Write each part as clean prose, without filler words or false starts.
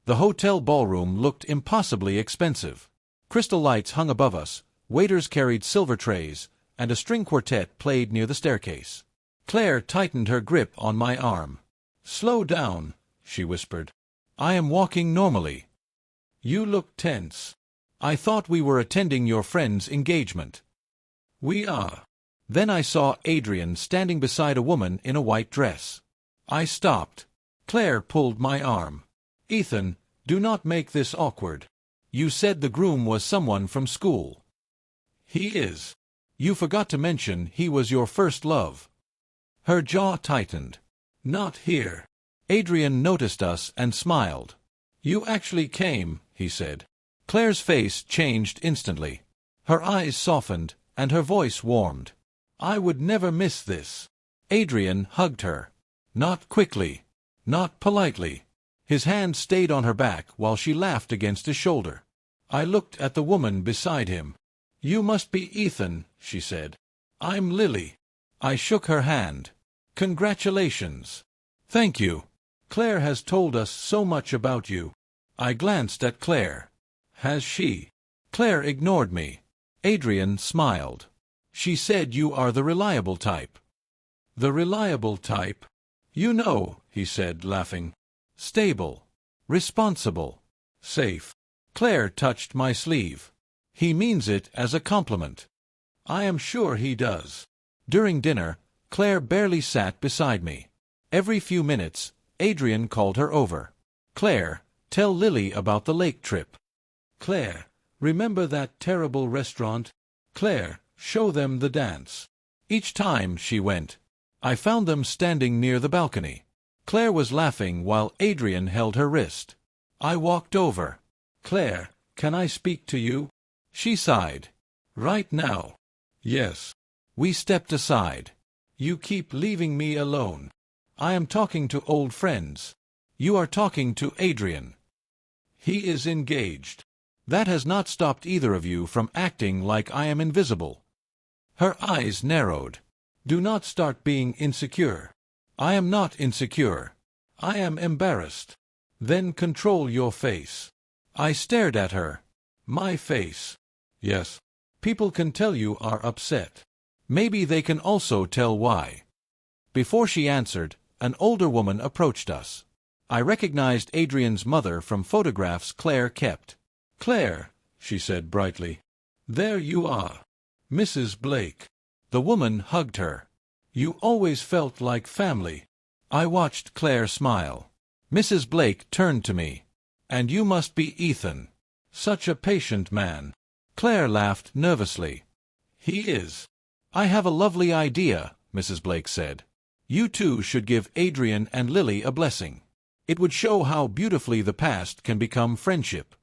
The hotel ballroom looked impossibly expensive. Crystal lights hung above us, waiters carried silver trays, and a string quartet played near the staircase. Claire tightened her grip on my arm. "Slow down," she whispered. "I am walking normally. You look tense. I thought we were attending your friend's engagement." "We are." Then I saw Adrian standing beside a woman in a white dress. I stopped. Claire pulled my arm. "Ethan, do not make this awkward. You said the groom was someone from school." "He is. You forgot to mention he was your first love." Her jaw tightened. "Not here." Adrian noticed us and smiled. "You actually came," he said. Claire's face changed instantly. Her eyes softened, and her voice warmed. "I would never miss this." Adrian hugged her. Not quickly. Not politely. His hand stayed on her back while she laughed against his shoulder. I looked at the woman beside him. "You must be Ethan," she said. "I'm Lily." I shook her hand. "Congratulations." "Thank you. Claire has told us so much about you." I glanced at Claire. "Has she?" Claire ignored me. Adrian smiled. "She said you are the reliable type." "The reliable type?" "You know," he said, laughing. "Stable. Responsible. Safe." Claire touched my sleeve. "He means it as a compliment." "I am sure he does." During dinner, Claire barely sat beside me. Every few minutes, Adrian called her over. "Claire, tell Lily about the lake trip." "Claire, remember that terrible restaurant?" "Claire, show them the dance." Each time she went, I found them standing near the balcony. Claire was laughing while Adrian held her wrist. I walked over. "Claire, can I speak to you?" She sighed. "Right now?" "Yes." We stepped aside. "You keep leaving me alone." "I am talking to old friends." "You are talking to Adrian." "He is engaged." "That has not stopped either of you from acting like I am invisible." Her eyes narrowed. "Do not start being insecure." "I am not insecure. I am embarrassed." "Then control your face." I stared at her. "My face?" "Yes." "People can tell you are upset. Maybe they can also tell why." Before she answered, an older woman approached us. I recognized Adrian's mother from photographs Claire kept. "Claire," she said brightly. "There you are. Mrs. Blake." The woman hugged her. "You always felt like family." I watched Claire smile. Mrs. Blake turned to me. "And you must be Ethan. Such a patient man." Claire laughed nervously. "He is." "I have a lovely idea," Mrs. Blake said. "You two should give Adrian and Lily a blessing. It would show how beautifully the past can become friendship."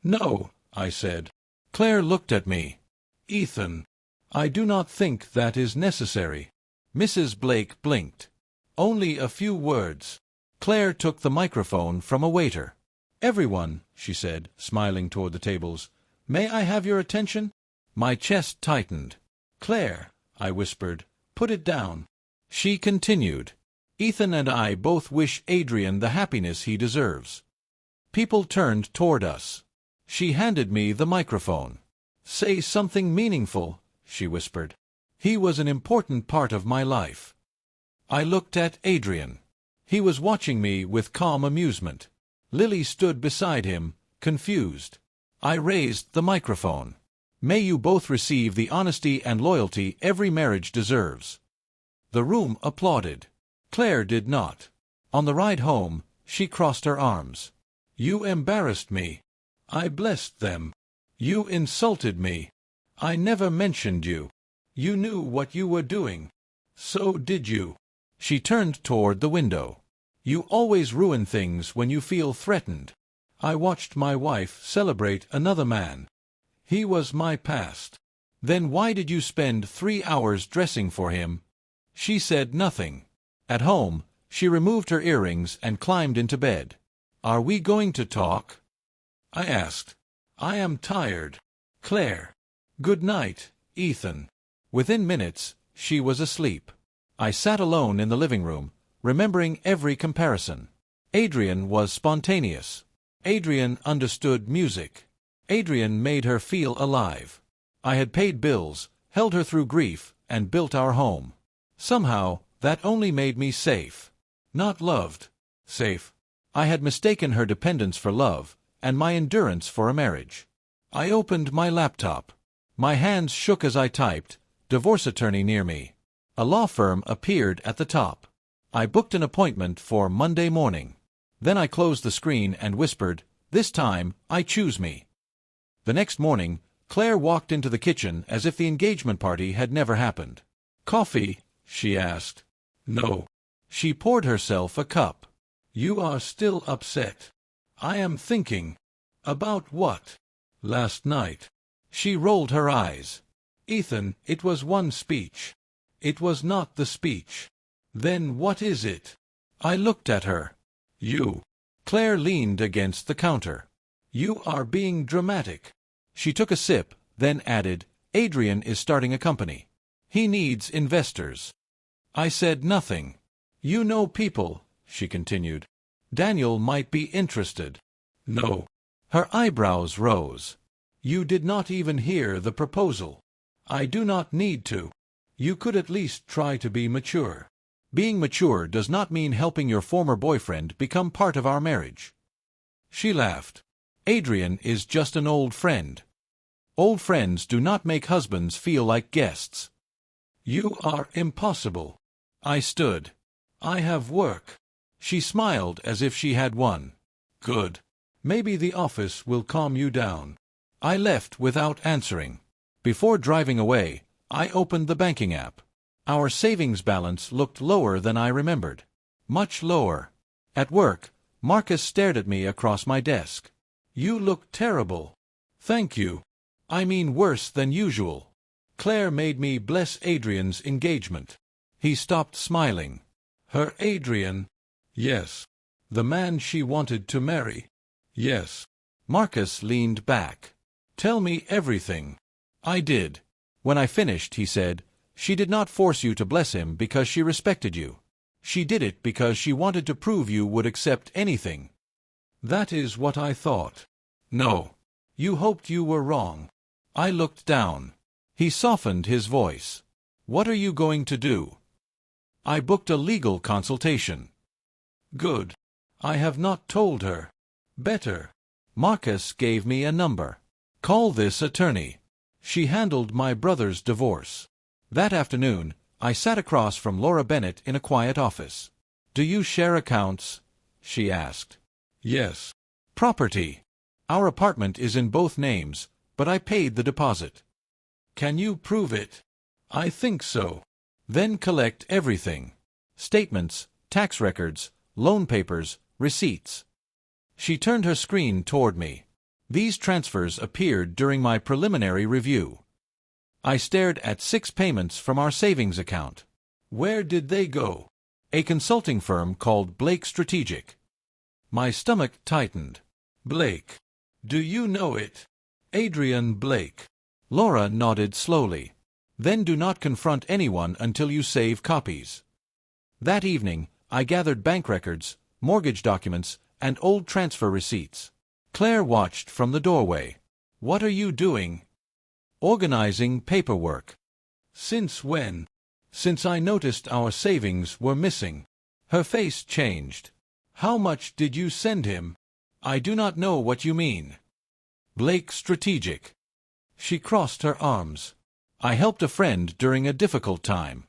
"No," I said. Claire looked at me. "Ethan, I do not think that is necessary." Mrs. Blake blinked. "Only a few words." Claire took the microphone from a waiter. "Everyone," she said, smiling toward the tables, "may I have your attention?" My chest tightened. "Claire," I whispered, "put it down." She continued. "Ethan and I both wish Adrian the happiness he deserves." People turned toward us. She handed me the microphone. "Say something meaningful," she whispered. "He was an important part of my life." I looked at Adrian. He was watching me with calm amusement. Lily stood beside him, confused. I raised the microphone. "May you both receive the honesty and loyalty every marriage deserves." The room applauded. Claire did not. On the ride home, she crossed her arms. "You embarrassed me." I blessed them. "You insulted me." I never mentioned you. "You knew what you were doing." "So did you." She turned toward the window. "You always ruin things when you feel threatened." I watched my wife celebrate another man. "He was my past." "Then why did you spend 3 hours dressing for him?" She said nothing. At home, she removed her earrings and climbed into bed. "Are we going to talk?" I asked. "I am tired." "Claire." "Good night, Ethan." Within minutes, she was asleep. I sat alone in the living room, remembering every comparison. Adrian was spontaneous. Adrian understood music. Adrian made her feel alive. I had paid bills, held her through grief, and built our home. Somehow, that only made me safe. Not loved. Safe. I had mistaken her dependence for love, and my endurance for a marriage. I opened my laptop. My hands shook as I typed, divorce attorney near me. A law firm appeared at the top. I booked an appointment for Monday morning. Then I closed the screen and whispered, "This time, I choose me." The next morning, Claire walked into the kitchen as if the engagement party had never happened. "Coffee?" she asked. "No." She poured herself a cup. "You are still upset." "I am thinking." "About what?" "Last night." She rolled her eyes. "Ethan, it was one speech." "It was not the speech." "Then what is it?" I looked at her. "You." Claire leaned against the counter. "You are being dramatic." She took a sip, then added, "Adrian is starting a company. He needs investors." I said nothing. "You know people," she continued. "Daniel might be interested." "No." Her eyebrows rose. "You did not even hear the proposal." "I do not need to." "You could at least try to be mature." "Being mature does not mean helping your former boyfriend become part of our marriage." She laughed. "Adrian is just an old friend. Old friends do not make husbands feel like guests." "You are impossible." I stood. "I have work." She smiled as if she had won. "Good. Maybe the office will calm you down." I left without answering. Before driving away, I opened the banking app. Our savings balance looked lower than I remembered. Much lower. At work, Marcus stared at me across my desk. "You look terrible." "Thank you. I mean worse than usual." Claire made me bless Adrian's engagement. He stopped smiling. "Her Adrian?" "Yes." "The man she wanted to marry?" "Yes." Marcus leaned back. "Tell me everything." I did. When I finished, he said, "She did not force you to bless him because she respected you. She did it because she wanted to prove you would accept anything." "That is what I thought." "No. You hoped you were wrong." I looked down. He softened his voice. "What are you going to do?" "I booked a legal consultation." "Good. I have not told her." "Better." Marcus gave me a number. "Call this attorney." She handled my brother's divorce. That afternoon, I sat across from Laura Bennett in a quiet office. "Do you share accounts?" she asked. "Yes." "Property?" "Our apartment is in both names, but I paid the deposit." "Can you prove it?" "I think so." "Then collect everything. Statements, tax records, loan papers, receipts." She turned her screen toward me. These transfers appeared during my preliminary review. I stared at 6 payments from our savings account. "Where did they go?" "A consulting firm called Blake Strategic." My stomach tightened. "Blake. Do you know it?" "Adrian Blake." Laura nodded slowly. "Then do not confront anyone until you save copies." That evening, I gathered bank records, mortgage documents, and old transfer receipts. Claire watched from the doorway. "What are you doing?" "Organizing paperwork." "Since when?" "Since I noticed our savings were missing." Her face changed. "How much did you send him?" "I do not know what you mean." "Blake Strategic." She crossed her arms. "I helped a friend during a difficult time."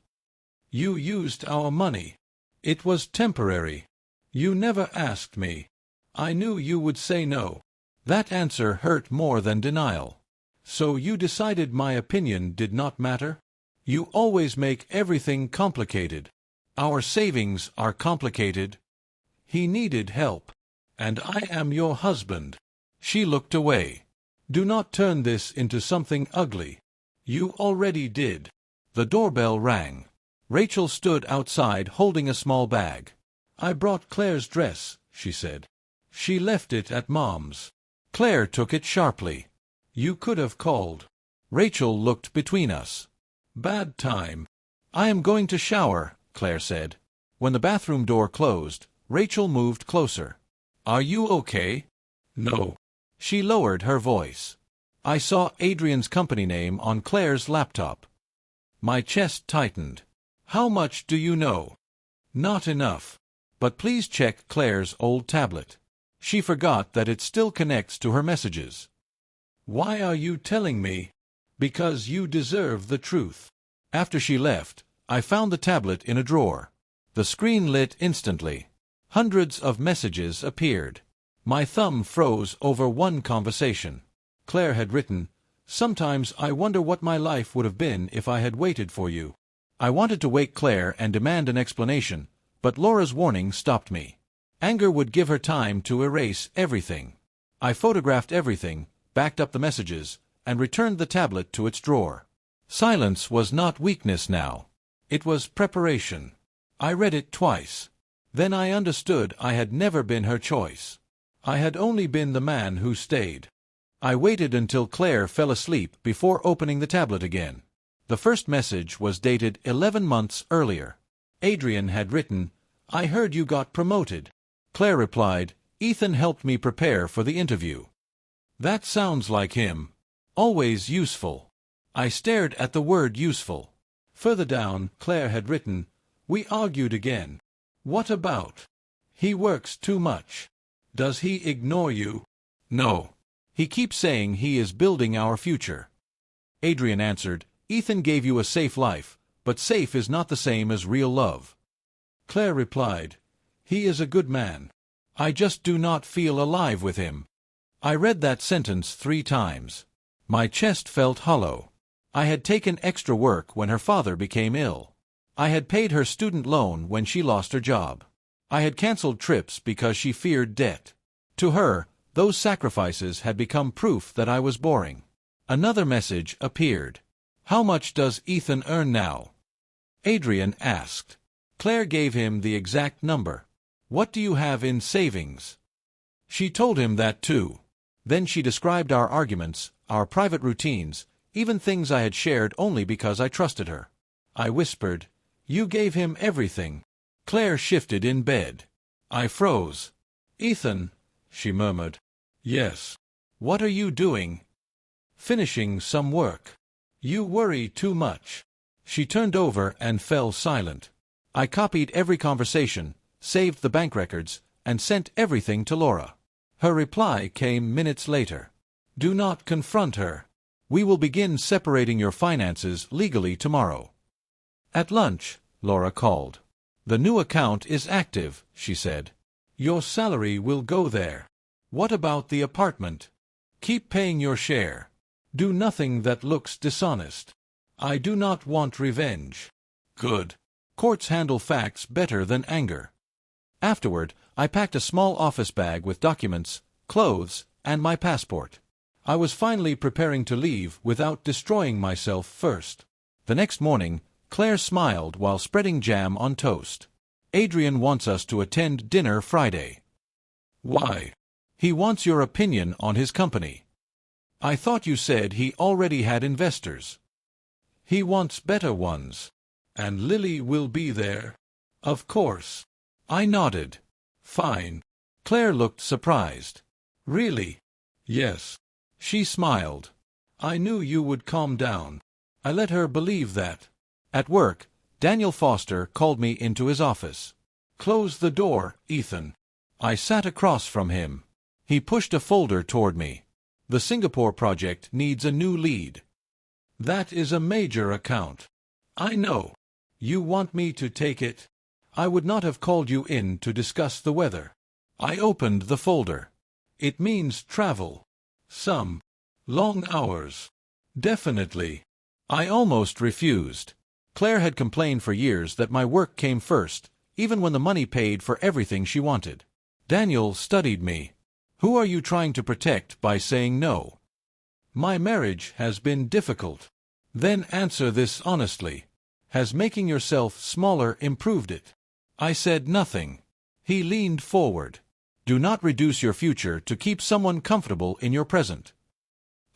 "You used our money." "It was temporary." "You never asked me." "I knew you would say no." That answer hurt more than denial. "So you decided my opinion did not matter?" "You always make everything complicated." "Our savings are complicated." "He needed help." "And I am your husband." She looked away. "Do not turn this into something ugly." "You already did." The doorbell rang. Rachel stood outside holding a small bag. "I brought Claire's dress," she said. "She left it at Mom's." Claire took it sharply. "You could have called." Rachel looked between us. "Bad time." "I am going to shower," Claire said. When the bathroom door closed, Rachel moved closer. "Are you okay?" No. She lowered her voice. I saw Adrian's company name on Claire's laptop. My chest tightened. How much do you know? Not enough. But please check Claire's old tablet. She forgot that it still connects to her messages. Why are you telling me? Because you deserve the truth. After she left, I found the tablet in a drawer. The screen lit instantly. Hundreds of messages appeared. My thumb froze over one conversation. Claire had written, "Sometimes I wonder what my life would have been if I had waited for you." I wanted to wake Claire and demand an explanation, but Laura's warning stopped me. Anger would give her time to erase everything. I photographed everything, backed up the messages, and returned the tablet to its drawer. Silence was not weakness now. It was preparation. I read it twice. Then I understood I had never been her choice. I had only been the man who stayed. I waited until Claire fell asleep before opening the tablet again. The first message was dated 11 months earlier. Adrian had written, "I heard you got promoted." Claire replied, "Ethan helped me prepare for the interview." That sounds like him. Always useful. I stared at the word useful. Further down, Claire had written, "We argued again." What about? He works too much. Does he ignore you? No. He keeps saying he is building our future. Adrian answered, "Ethan gave you a safe life, but safe is not the same as real love." Claire replied, "He is a good man. I just do not feel alive with him." I read that sentence 3 times. My chest felt hollow. I had taken extra work when her father became ill. I had paid her student loan when she lost her job. I had canceled trips because she feared debt. To her, those sacrifices had become proof that I was boring. Another message appeared. "How much does Ethan earn now?" Adrian asked. Claire gave him the exact number. "What do you have in savings?" She told him that too. Then she described our arguments, our private routines, even things I had shared only because I trusted her. I whispered, "You gave him everything." Claire shifted in bed. I froze. "Ethan," she murmured. "Yes." "What are you doing?" "Finishing some work." "You worry too much." She turned over and fell silent. I copied every conversation, saved the bank records, and sent everything to Laura. Her reply came minutes later. "Do not confront her. We will begin separating your finances legally tomorrow." At lunch, Laura called. "The new account is active," she said. "Your salary will go there. What about the apartment? Keep paying your share. Do nothing that looks dishonest. I do not want revenge." Good. Courts handle facts better than anger. Afterward, I packed a small office bag with documents, clothes, and my passport. I was finally preparing to leave without destroying myself first. The next morning, Claire smiled while spreading jam on toast. "Adrian wants us to attend dinner Friday." "Why?" "He wants your opinion on his company." "I thought you said he already had investors." "He wants better ones." "And Lily will be there?" "Of course." I nodded. "Fine." Claire looked surprised. "Really?" "Yes." She smiled. "I knew you would calm down." I let her believe that. At work, Daniel Foster called me into his office. "Close the door, Ethan." I sat across from him. He pushed a folder toward me. "The Singapore project needs a new lead." "That is a major account." "I know. You want me to take it?" "I would not have called you in to discuss the weather." I opened the folder. "It means travel. Some long hours." "Definitely." I almost refused. Claire had complained for years that my work came first, even when the money paid for everything she wanted. Daniel studied me. "Who are you trying to protect by saying no?" "My marriage has been difficult." "Then answer this honestly. Has making yourself smaller improved it?" I said nothing. He leaned forward. "Do not reduce your future to keep someone comfortable in your present."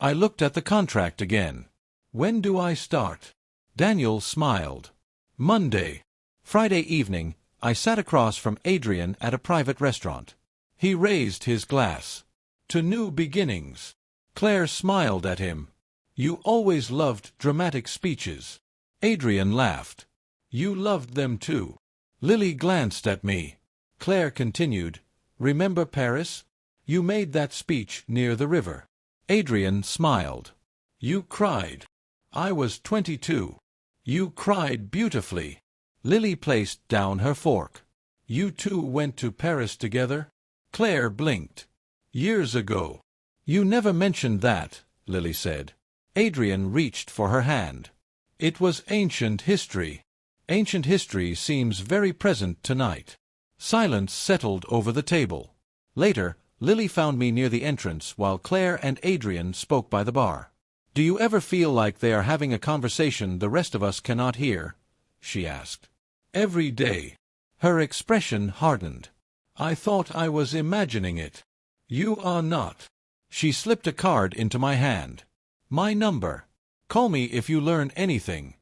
I looked at the contract again. "When do I start?" Daniel smiled. "Monday." Friday evening, I sat across from Adrian at a private restaurant. He raised his glass. To new beginnings. Claire smiled at him. You always loved dramatic speeches. Adrian laughed. You loved them too. Lily glanced at me. Claire continued, Remember Paris? You made that speech near the river. Adrian smiled. You cried. I was 22. You cried beautifully. Lily placed down her fork. You two went to Paris together? Claire blinked. Years ago. You never mentioned that, Lily said. Adrian reached for her hand. It was ancient history. Ancient history seems very present tonight. Silence settled over the table. Later, Lily found me near the entrance while Claire and Adrian spoke by the bar. Do you ever feel like they are having a conversation the rest of us cannot hear? She asked. Every day. Her expression hardened. I thought I was imagining it. You are not. She slipped a card into my hand. My number. Call me if you learn anything.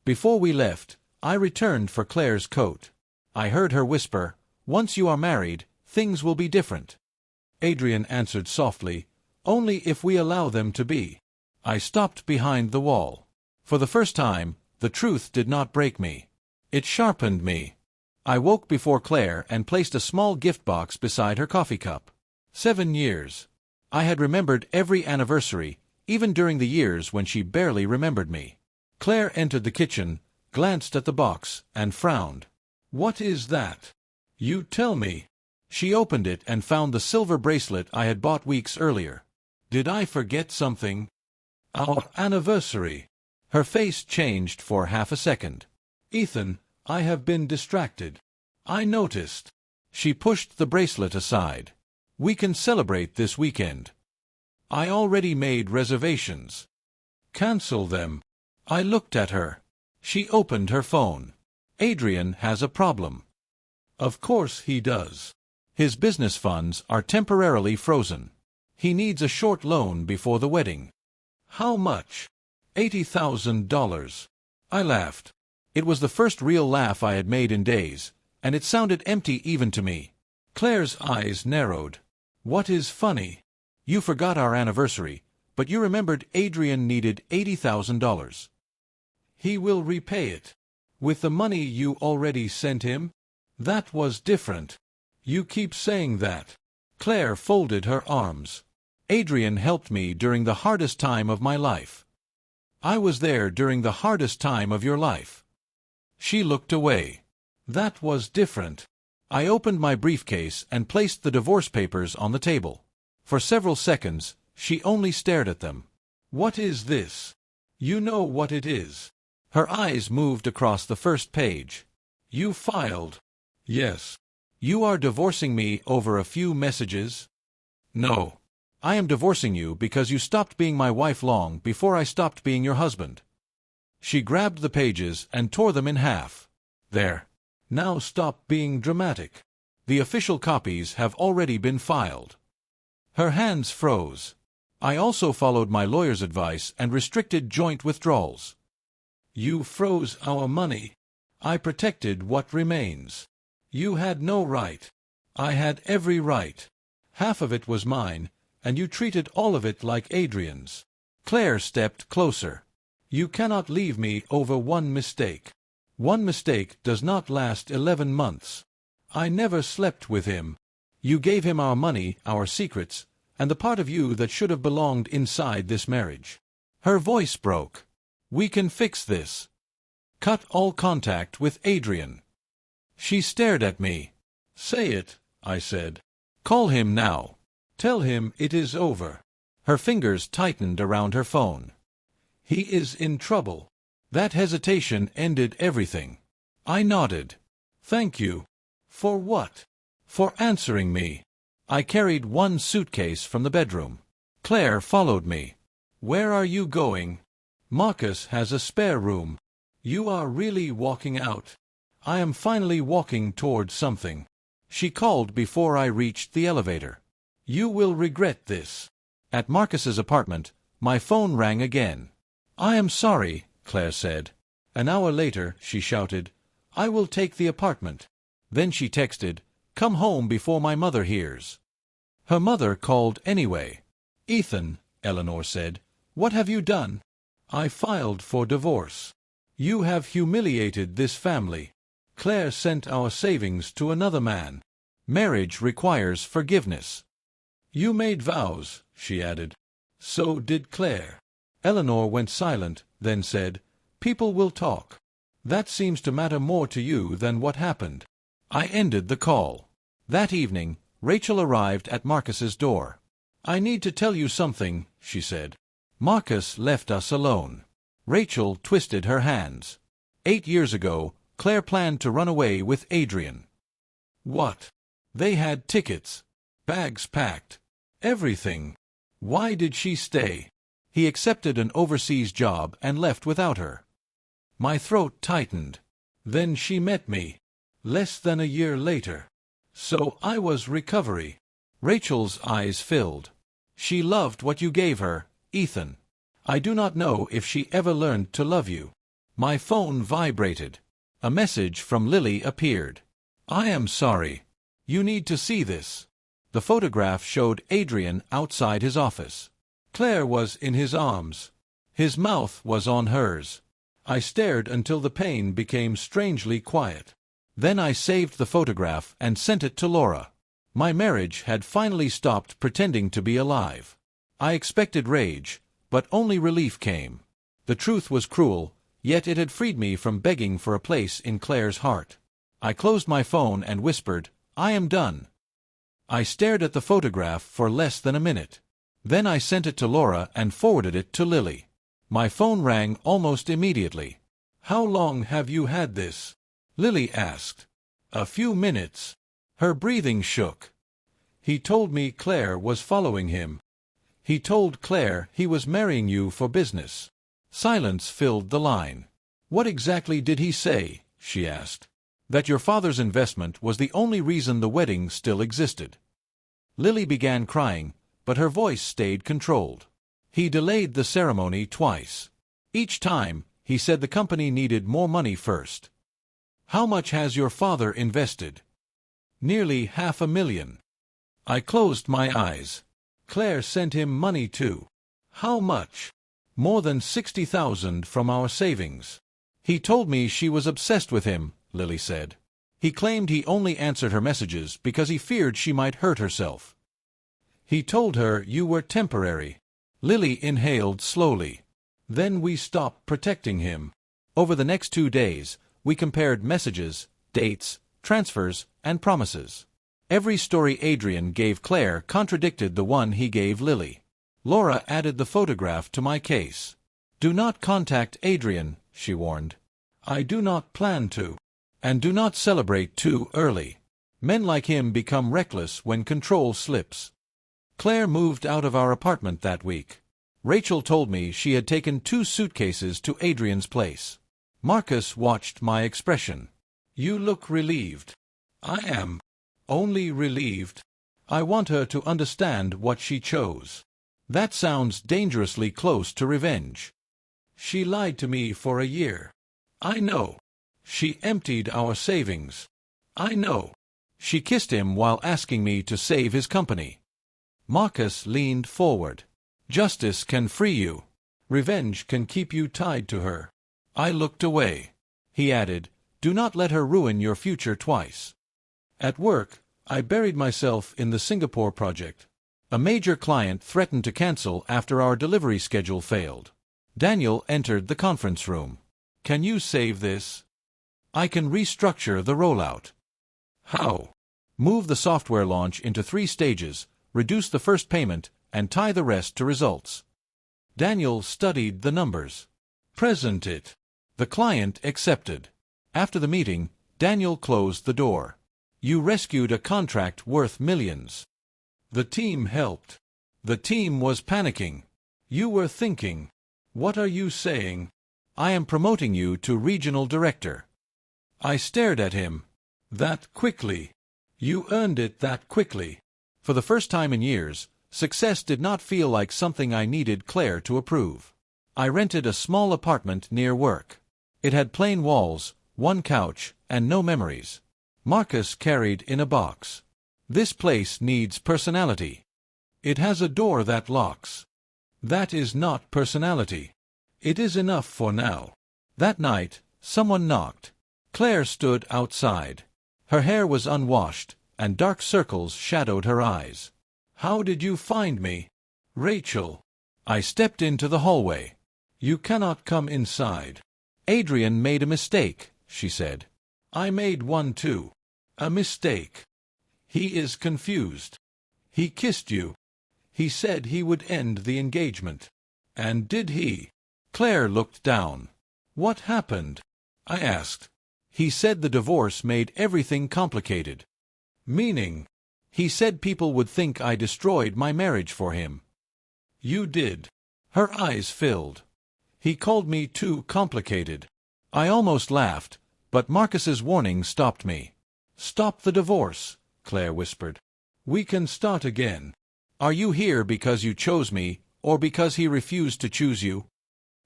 Before we left, I returned for Claire's coat. I heard her whisper, Once you are married, things will be different. Adrian answered softly, Only if we allow them to be. I stopped behind the wall. For the first time, the truth did not break me. It sharpened me. I woke before Claire and placed a small gift box beside her coffee cup. 7 years. I had remembered every anniversary, even during the years when she barely remembered me. Claire entered the kitchen, glanced at the box, and frowned. What is that? You tell me. She opened it and found the silver bracelet I had bought weeks earlier. Did I forget something? Our anniversary. Her face changed for half a second. Ethan, I have been distracted. I noticed. She pushed the bracelet aside. We can celebrate this weekend. I already made reservations. Cancel them. I looked at her. She opened her phone. Adrian has a problem. Of course he does. His business funds are temporarily frozen. He needs a short loan before the wedding. How much? $80,000. I laughed. It was the first real laugh I had made in days, and it sounded empty even to me. Claire's eyes narrowed. What is funny? You forgot our anniversary, but you remembered Adrian needed $80,000. He will repay it. With the money you already sent him? That was different. You keep saying that. Claire folded her arms. Adrian helped me during the hardest time of my life. I was there during the hardest time of your life. She looked away. That was different. I opened my briefcase and placed the divorce papers on the table. For several seconds, she only stared at them. What is this? You know what it is. Her eyes moved across the first page. You filed. Yes. You are divorcing me over a few messages? No. I am divorcing you because you stopped being my wife long before I stopped being your husband. She grabbed the pages and tore them in half. There. Now stop being dramatic. The official copies have already been filed. Her hands froze. I also followed my lawyer's advice and restricted joint withdrawals. You froze our money. I protected what remains. You had no right. I had every right. Half of it was mine, and you treated all of it like Adrian's. Claire stepped closer. You cannot leave me over one mistake. One mistake does not last 11 months. I never slept with him. You gave him our money, our secrets, and the part of you that should have belonged inside this marriage. Her voice broke. We can fix this. Cut all contact with Adrian. She stared at me. Say it, I said. Call him now. Tell him it is over. Her fingers tightened around her phone. He is in trouble. That hesitation ended everything. I nodded. Thank you. For what? For answering me. I carried one suitcase from the bedroom. Claire followed me. Where are you going? Marcus has a spare room. You are really walking out. I am finally walking toward something. She called before I reached the elevator. You will regret this. At Marcus's apartment, my phone rang again. I am sorry, Claire said. An hour later, she shouted, I will take the apartment. Then she texted, Come home before my mother hears. Her mother called anyway. "Ethan," Eleanor said, "what have you done?" "I filed for divorce. You have humiliated this family. Claire sent our savings to another man. Marriage requires forgiveness." "You made vows," she added. "So did Claire." Eleanor went silent, then said, "People will talk. That seems to matter more to you than what happened." I ended the call. That evening, Rachel arrived at Marcus's door. "I need to tell you something," she said. Marcus left us alone. Rachel twisted her hands. 8 years ago, Claire planned to run away with Adrian. What? They had tickets, bags packed, everything. Why did she stay? He accepted an overseas job and left without her. My throat tightened. Then she met me. Less than a year later. So I was recovery. Rachel's eyes filled. She loved what you gave her, Ethan. I do not know if she ever learned to love you. My phone vibrated. A message from Lily appeared. "I am sorry. You need to see this." The photograph showed Adrian outside his office. Claire was in his arms. His mouth was on hers. I stared until the pain became strangely quiet. Then I saved the photograph and sent it to Laura. My marriage had finally stopped pretending to be alive. I expected rage, but only relief came. The truth was cruel, yet it had freed me from begging for a place in Claire's heart. I closed my phone and whispered, "I am done." I stared at the photograph for less than a minute. Then I sent it to Laura and forwarded it to Lily. My phone rang almost immediately. "How long have you had this?" Lily asked. "A few minutes." Her breathing shook. "He told me Claire was following him. He told Claire he was marrying you for business." Silence filled the line. "What exactly did he say?" she asked. "That your father's investment was the only reason the wedding still existed." Lily began crying, but her voice stayed controlled. "He delayed the ceremony twice. Each time, he said the company needed more money first." "How much has your father invested?" "Nearly $500,000. I closed my eyes. "Claire sent him money too." "How much?" "More than 60,000 from our savings." "He told me she was obsessed with him," Lily said. "He claimed he only answered her messages because he feared she might hurt herself." "He told her you were temporary." Lily inhaled slowly. "Then we stopped protecting him." Over the next 2 days, we compared messages, dates, transfers, and promises. Every story Adrian gave Claire contradicted the one he gave Lily. Laura added the photograph to my case. "Do not contact Adrian," she warned. "I do not plan to. And do not celebrate too early. Men like him become reckless when control slips." Claire moved out of our apartment that week. Rachel told me she had taken 2 suitcases to Adrian's place. Marcus watched my expression. "You look relieved." "I am. Only relieved. I want her to understand what she chose." "That sounds dangerously close to revenge." "She lied to me for a year." "I know." "She emptied our savings." "I know." "She kissed him while asking me to save his company." Marcus leaned forward. "Justice can free you. Revenge can keep you tied to her." I looked away. He added, "Do not let her ruin your future twice." At work, I buried myself in the Singapore project. A major client threatened to cancel after our delivery schedule failed. Daniel entered the conference room. "Can you save this?" "I can restructure the rollout." "How?" "Move the software launch into 3 stages, reduce the first payment, and tie the rest to results." Daniel studied the numbers. "Present it." The client accepted. After the meeting, Daniel closed the door. "You rescued a contract worth millions." "The team helped." "The team was panicking." "You were thinking." "What are you saying?" "I am promoting you to regional director." I stared at him. "That quickly? You earned it that quickly?" For the first time in years, success did not feel like something I needed Claire to approve. I rented a small apartment near work. It had plain walls, 1 couch, and no memories. Marcus carried in a box. This place needs personality. It has a door that locks. That is not personality. It is enough for now. That night, someone knocked. Claire stood outside. Her hair was unwashed, and dark circles shadowed her eyes. "How did you find me?" "Rachel." I stepped into the hallway. "You cannot come inside." "Adrian made a mistake," she said. "I made one too." "A mistake." "He is confused." "He kissed you." "He said he would end the engagement." "And did he?" Claire looked down. "What happened?" I asked. "He said the divorce made everything complicated." "Meaning?" "He said people would think I destroyed my marriage for him." "You did." Her eyes filled. "He called me too complicated." I almost laughed, but Marcus's warning stopped me. "Stop the divorce," Claire whispered. "We can start again." "Are you here because you chose me, or because he refused to choose you?"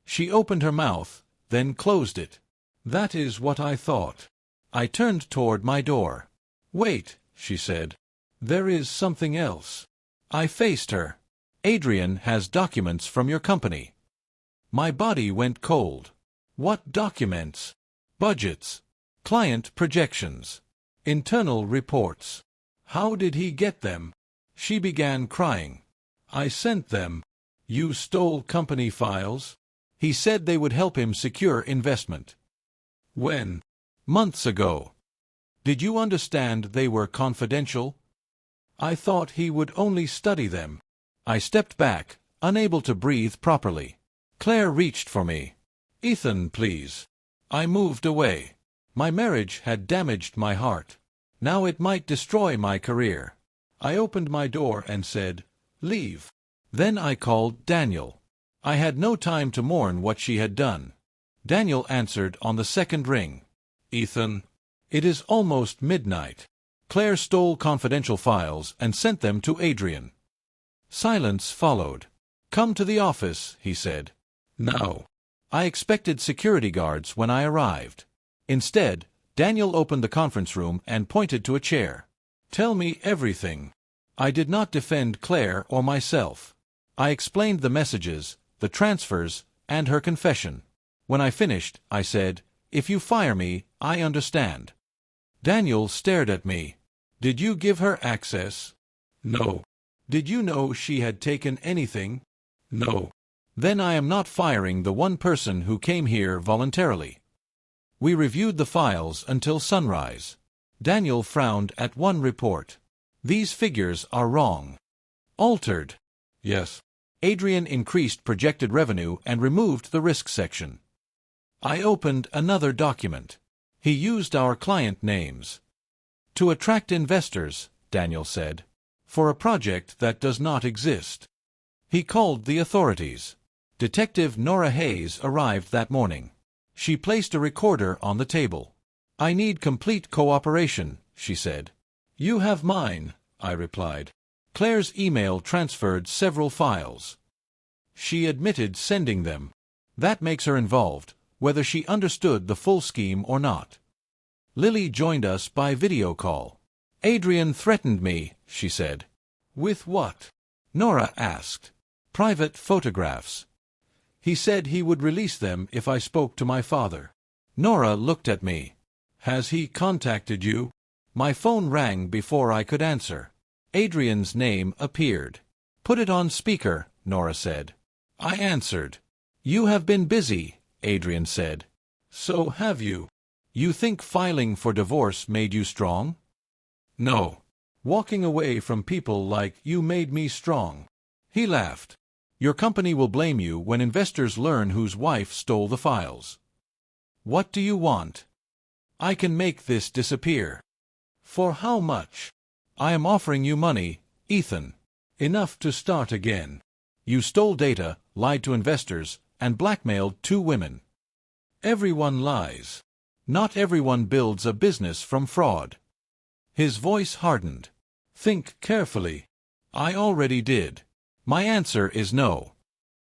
She opened her mouth, then closed it. "That is what I thought." I turned toward my door. "Wait," she said. "There is something else." I faced her. "Adrian has documents from your company." My body went cold. "What documents?" "Budgets. Client projections. Internal reports." "How did he get them?" She began crying. "I sent them." "You stole company files?" "He said they would help him secure investment." "When?" "Months ago." "Did you understand they were confidential?" "I thought he would only study them." I stepped back, unable to breathe properly. Claire reached for me. "Ethan, please." I moved away. My marriage had damaged my heart. Now it might destroy my career. I opened my door and said, "Leave." Then I called Daniel. I had no time to mourn what she had done. Daniel answered on the second ring. "Ethan." "It is almost midnight." Claire stole confidential files and sent them to Adrian. Silence followed. "Come to the office," he said. "No." I expected security guards when I arrived. Instead, Daniel opened the conference room and pointed to a chair. "Tell me everything." I did not defend Claire or myself. I explained the messages, the transfers, and her confession. When I finished, I said, "If you fire me, I understand." Daniel stared at me. "Did you give her access?" "No." "Did you know she had taken anything?" "No." "Then I am not firing the one person who came here voluntarily." We reviewed the files until sunrise. Daniel frowned at one report. "These figures are wrong." "Altered." "Yes." Adrian increased projected revenue and removed the risk section. I opened another document. He used our client names. "To attract investors," Daniel said, "for a project that does not exist." He called the authorities. Detective Nora Hayes arrived that morning. She placed a recorder on the table. "I need complete cooperation," she said. "You have mine," I replied. Claire's email transferred several files. She admitted sending them. That makes her involved, whether she understood the full scheme or not. Lily joined us by video call. "Adrian threatened me," she said. "With what?" Nora asked. "Private photographs. He said he would release them if I spoke to my father." Nora looked at me. "Has he contacted you?" My phone rang before I could answer. Adrian's name appeared. "Put it on speaker," Nora said. I answered. "You have been busy," Adrian said. "So have you." "You think filing for divorce made you strong?" "No. Walking away from people like you made me strong." He laughed. "Your company will blame you when investors learn whose wife stole the files." "What do you want?" "I can make this disappear." "For how much?" "I am offering you money, Ethan. Enough to start again. You stole data, lied to investors, and blackmailed 2 women." "Everyone lies." "Not everyone builds a business from fraud." His voice hardened. "Think carefully." "I already did. My answer is no."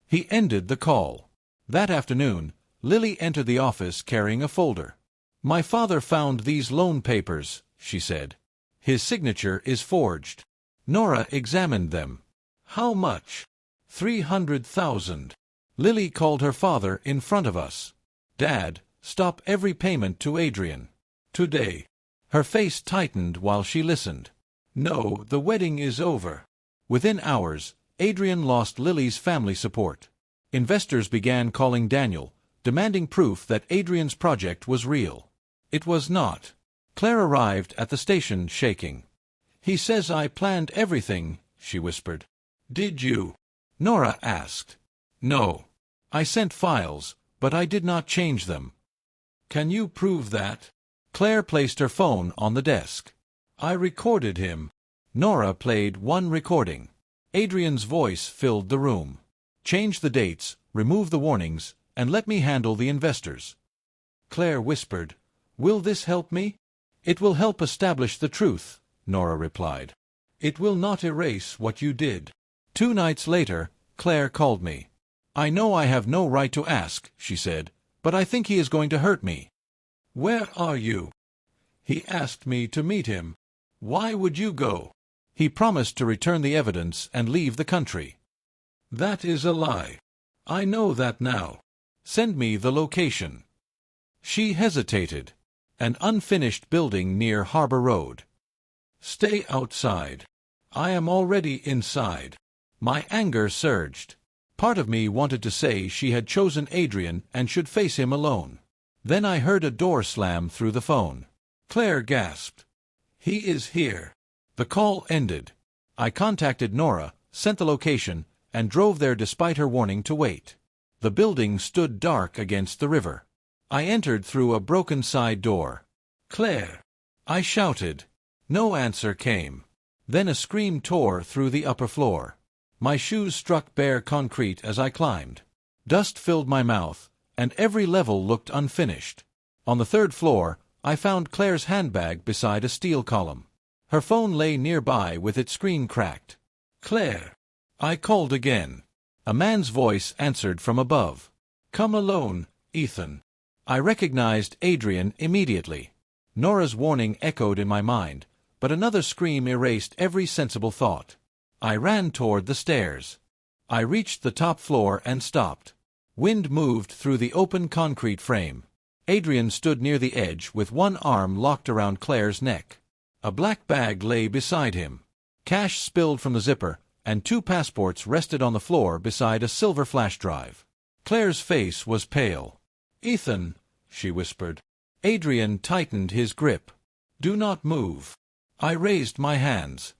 He ended the call. That afternoon, Lily entered the office carrying a folder. "My father found these loan papers," she said. His signature is forged. Nora examined them. How much? 300,000. Lily called her father in front of us. Dad, stop every payment to Adrian. Today. Her face tightened while she listened. No, the wedding is over. Within hours, Adrian lost Lily's family support. Investors began calling Daniel, demanding proof that Adrian's project was real. It was not. Claire arrived at the station shaking. He says I planned everything, she whispered. Did you? Nora asked. No. I sent files, but I did not change them. Can you prove that? Claire placed her phone on the desk. I recorded him. Nora played one recording. Adrian's voice filled the room. Change the dates, remove the warnings, and let me handle the investors. Claire whispered, Will this help me? It will help establish the truth, Nora replied. It will not erase what you did. 2 nights later, Claire called me. I know I have no right to ask, she said, but I think he is going to hurt me. Where are you? He asked me to meet him. Why would you go? He promised to return the evidence and leave the country. That is a lie. I know that now. Send me the location. She hesitated. An unfinished building near Harbor Road. Stay outside. I am already inside. My anger surged. Part of me wanted to say she had chosen Adrian and should face him alone. Then I heard a door slam through the phone. Claire gasped. He is here. The call ended. I contacted Nora, sent the location, and drove there despite her warning to wait. The building stood dark against the river. I entered through a broken side door. Claire! I shouted. No answer came. Then a scream tore through the upper floor. My shoes struck bare concrete as I climbed. Dust filled my mouth, and every level looked unfinished. On the 3rd floor, I found Claire's handbag beside a steel column. Her phone lay nearby with its screen cracked. Claire! I called again. A man's voice answered from above. Come alone, Ethan. I recognized Adrian immediately. Nora's warning echoed in my mind, but another scream erased every sensible thought. I ran toward the stairs. I reached the top floor and stopped. Wind moved through the open concrete frame. Adrian stood near the edge with one arm locked around Claire's neck. A black bag lay beside him. Cash spilled from the zipper, and 2 passports rested on the floor beside a silver flash drive. Claire's face was pale. Ethan, she whispered. Adrian tightened his grip. Do not move. I raised my hands.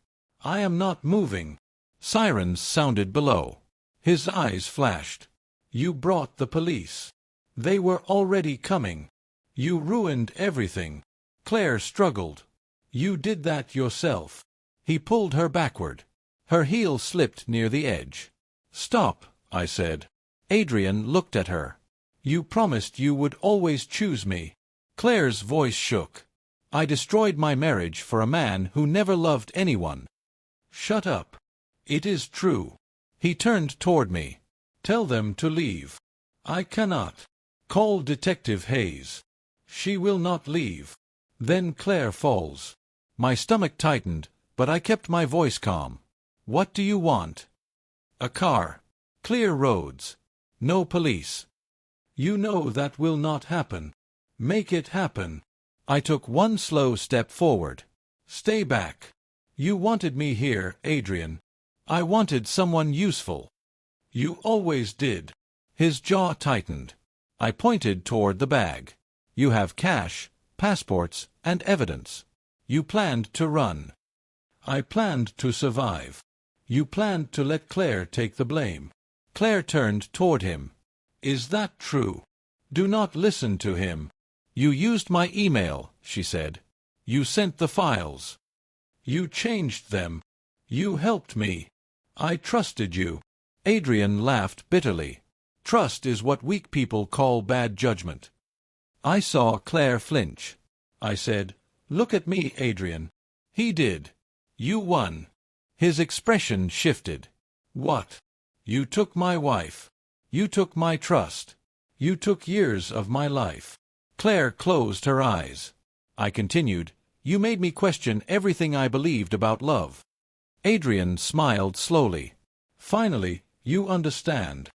I am not moving. Sirens sounded below. His eyes flashed. You brought the police. They were already coming. You ruined everything. Claire struggled. You did that yourself. He pulled her backward. Her heel slipped near the edge. Stop, I said. Adrian looked at her. You promised you would always choose me. Claire's voice shook. I destroyed my marriage for a man who never loved anyone. Shut up. It is true. He turned toward me. Tell them to leave. I cannot. Call Detective Hayes. She will not leave. Then Claire falls. My stomach tightened, but I kept my voice calm. What do you want? A car. Clear roads. No police. You know that will not happen. Make it happen. I took one slow step forward. Stay back. You wanted me here, Adrian. I wanted someone useful. You always did. His jaw tightened. I pointed toward the bag. You have cash, passports, and evidence. You planned to run. I planned to survive. You planned to let Claire take the blame. Claire turned toward him. Is that true? Do not listen to him. You used my email, she said. You sent the files. You changed them. You helped me. I trusted you. Adrian laughed bitterly. Trust is what weak people call bad judgment. I saw Claire flinch. I said, Look at me, Adrian. He did. You won. His expression shifted. What? You took my wife. You took my trust. You took years of my life. Claire closed her eyes. I continued, You made me question everything I believed about love. Adrian smiled slowly. Finally, you understand.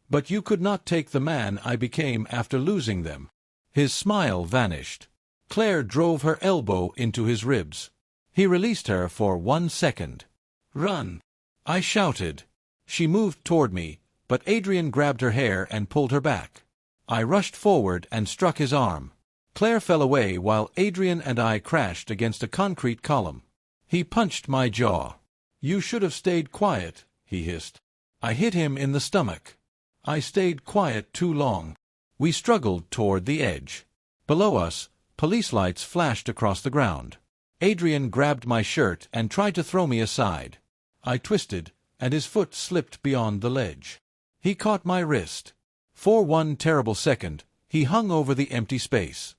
But you could not take the man I became after losing them. His smile vanished. Claire drove her elbow into his ribs. He released her for 1 second. Run! I shouted. She moved toward me, but Adrian grabbed her hair and pulled her back. I rushed forward and struck his arm. Claire fell away while Adrian and I crashed against a concrete column. He punched my jaw. You should have stayed quiet, he hissed. I hit him in the stomach. I stayed quiet too long. We struggled toward the edge. Below us, police lights flashed across the ground. Adrian grabbed my shirt and tried to throw me aside. I twisted, and his foot slipped beyond the ledge. He caught my wrist. For 1 terrible second, he hung over the empty space.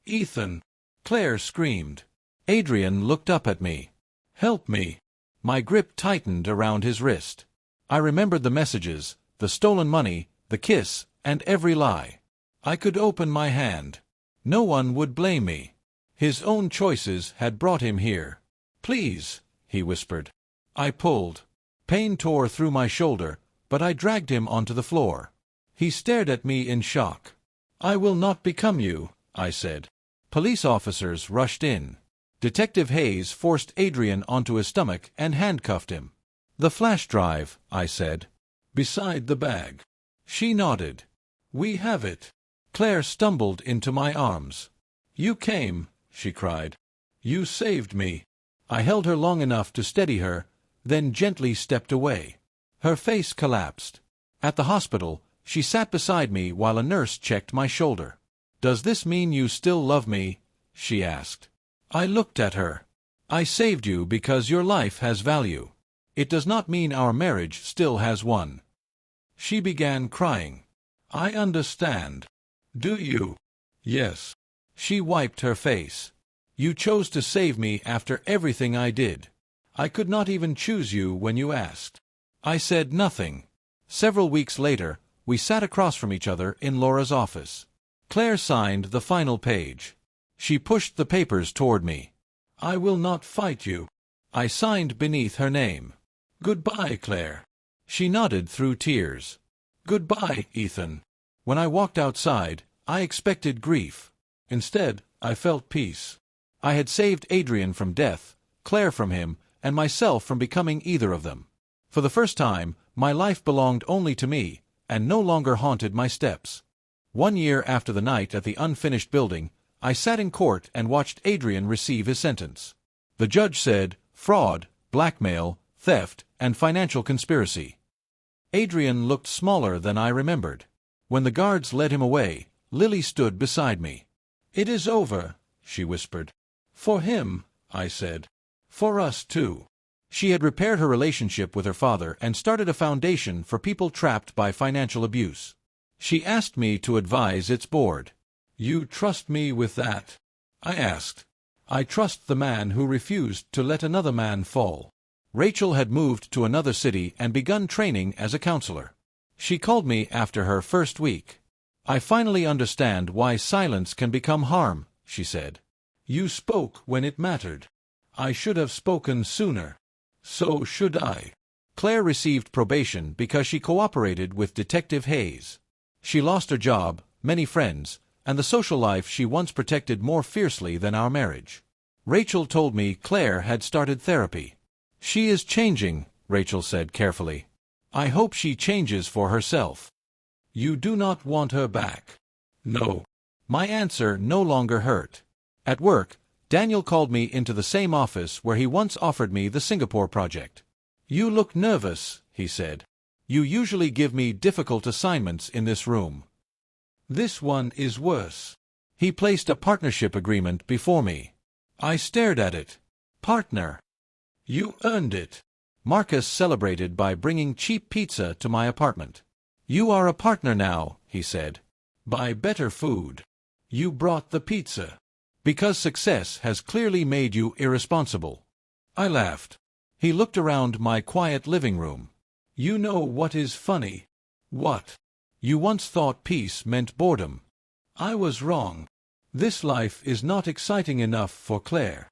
Ethan! Claire screamed. Adrian looked up at me. Help me! My grip tightened around his wrist. I remembered the messages, the stolen money, the kiss, and every lie. I could open my hand. No one would blame me. His own choices had brought him here. Please, he whispered. I pulled. Pain tore through my shoulder, but I dragged him onto the floor. He stared at me in shock. I will not become you, I said. Police officers rushed in. Detective Hayes forced Adrian onto his stomach and handcuffed him. The flash drive, I said. Beside the bag. She nodded. We have it. Claire stumbled into my arms. You came, she cried. You saved me. I held her long enough to steady her, then gently stepped away. Her face collapsed. At the hospital, she sat beside me while a nurse checked my shoulder. Does this mean you still love me? She asked. I looked at her. I saved you because your life has value. It does not mean our marriage still has one. She began crying. I understand. Do you? Yes. She wiped her face. You chose to save me after everything I did. I could not even choose you when you asked. I said nothing. Several weeks later, we sat across from each other in Laura's office. Claire signed the final page. She pushed the papers toward me. I will not fight you. I signed beneath her name. Goodbye, Claire. She nodded through tears. Goodbye, Ethan. When I walked outside, I expected grief. Instead, I felt peace. I had saved Adrian from death, Claire from him, and myself from becoming either of them. For the first time, my life belonged only to me, and no longer haunted my steps. 1 year after the night at the unfinished building, I sat in court and watched Adrian receive his sentence. The judge said, fraud, blackmail, theft, and financial conspiracy. Adrian looked smaller than I remembered. When the guards led him away, Lily stood beside me. It is over, she whispered. For him, I said. For us too. She had repaired her relationship with her father and started a foundation for people trapped by financial abuse. She asked me to advise its board. You trust me with that? I asked. I trust the man who refused to let another man fall. Rachel had moved to another city and begun training as a counselor. She called me after her first week. I finally understand why silence can become harm, she said. You spoke when it mattered. I should have spoken sooner. So should I. Claire received probation because she cooperated with Detective Hayes. She lost her job, many friends, and the social life she once protected more fiercely than our marriage. Rachel told me Claire had started therapy. She is changing, Rachel said carefully. I hope she changes for herself. You do not want her back. No. My answer no longer hurt. At work, Daniel called me into the same office where he once offered me the Singapore project. You look nervous, he said. You usually give me difficult assignments in this room. This one is worse. He placed a partnership agreement before me. I stared at it. Partner. You earned it. Marcus celebrated by bringing cheap pizza to my apartment. You are a partner now, he said. Buy better food. You brought the pizza. Because success has clearly made you irresponsible. I laughed. He looked around my quiet living room. You know what is funny? What? You once thought peace meant boredom. I was wrong. This life is not exciting enough for Claire.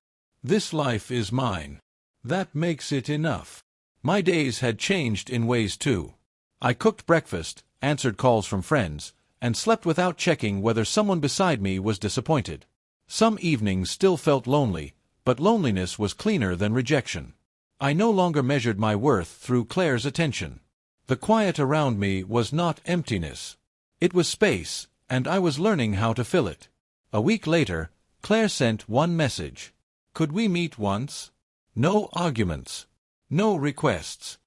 This life is mine. That makes it enough. My days had changed in ways too. I cooked breakfast, answered calls from friends, and slept without checking whether someone beside me was disappointed. Some evenings still felt lonely, but loneliness was cleaner than rejection. I no longer measured my worth through Claire's attention. The quiet around me was not emptiness. It was space, and I was learning how to fill it. A week later, Claire sent one message. Could we meet once? No arguments. No requests.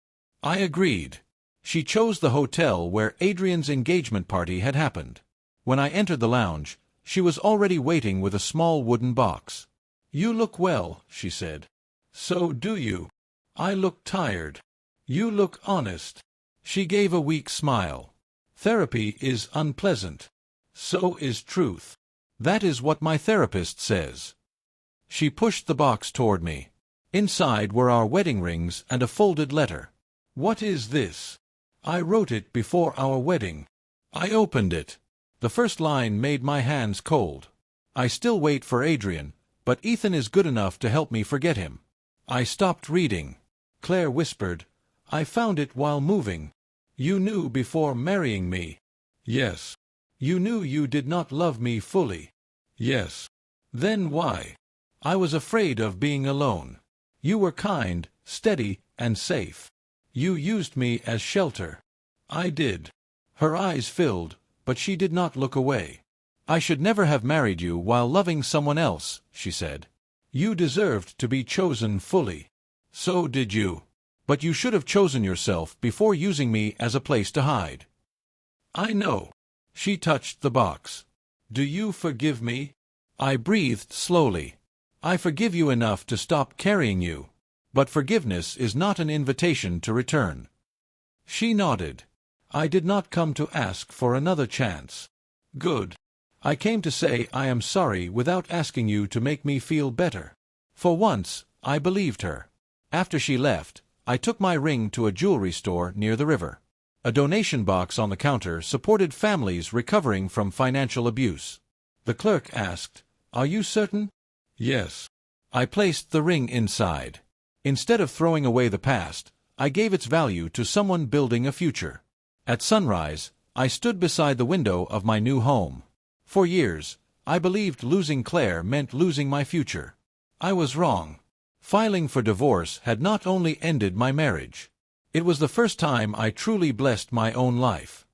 I agreed. She chose the hotel where Adrian's engagement party had happened. When I entered the lounge, she was already waiting with a small wooden box. "You look well," she said. "So do you." "I look tired." "You look honest." She gave a weak smile. "Therapy is unpleasant." "So is truth." "That is what my therapist says." She pushed the box toward me. Inside were our wedding rings and a folded letter. "What is this?" "I wrote it before our wedding." I opened it. The first line made my hands cold. "I still wait for Adrian, but Ethan is good enough to help me forget him." I stopped reading. Claire whispered, "I found it while moving." "You knew before marrying me?" "Yes." "You knew you did not love me fully?" "Yes." "Then why?" "I was afraid of being alone. You were kind, steady, and safe. You used me as shelter." "I did." Her eyes filled, but she did not look away. "I should never have married you while loving someone else," she said. "You deserved to be chosen fully." "So did you. But you should have chosen yourself before using me as a place to hide." "I know." She touched the box. "Do you forgive me?" I breathed slowly. "I forgive you enough to stop carrying you. But forgiveness is not an invitation to return." She nodded. "I did not come to ask for another chance." "Good. I came to say I am sorry without asking you to make me feel better." For once, I believed her. After she left, I took my ring to a jewelry store near the river. A donation box on the counter supported families recovering from financial abuse. The clerk asked, "Are you certain?" "Yes." I placed the ring inside. Instead of throwing away the past, I gave its value to someone building a future. At sunrise, I stood beside the window of my new home. For years, I believed losing Claire meant losing my future. I was wrong. Filing for divorce had not only ended my marriage. It was the first time I truly blessed my own life.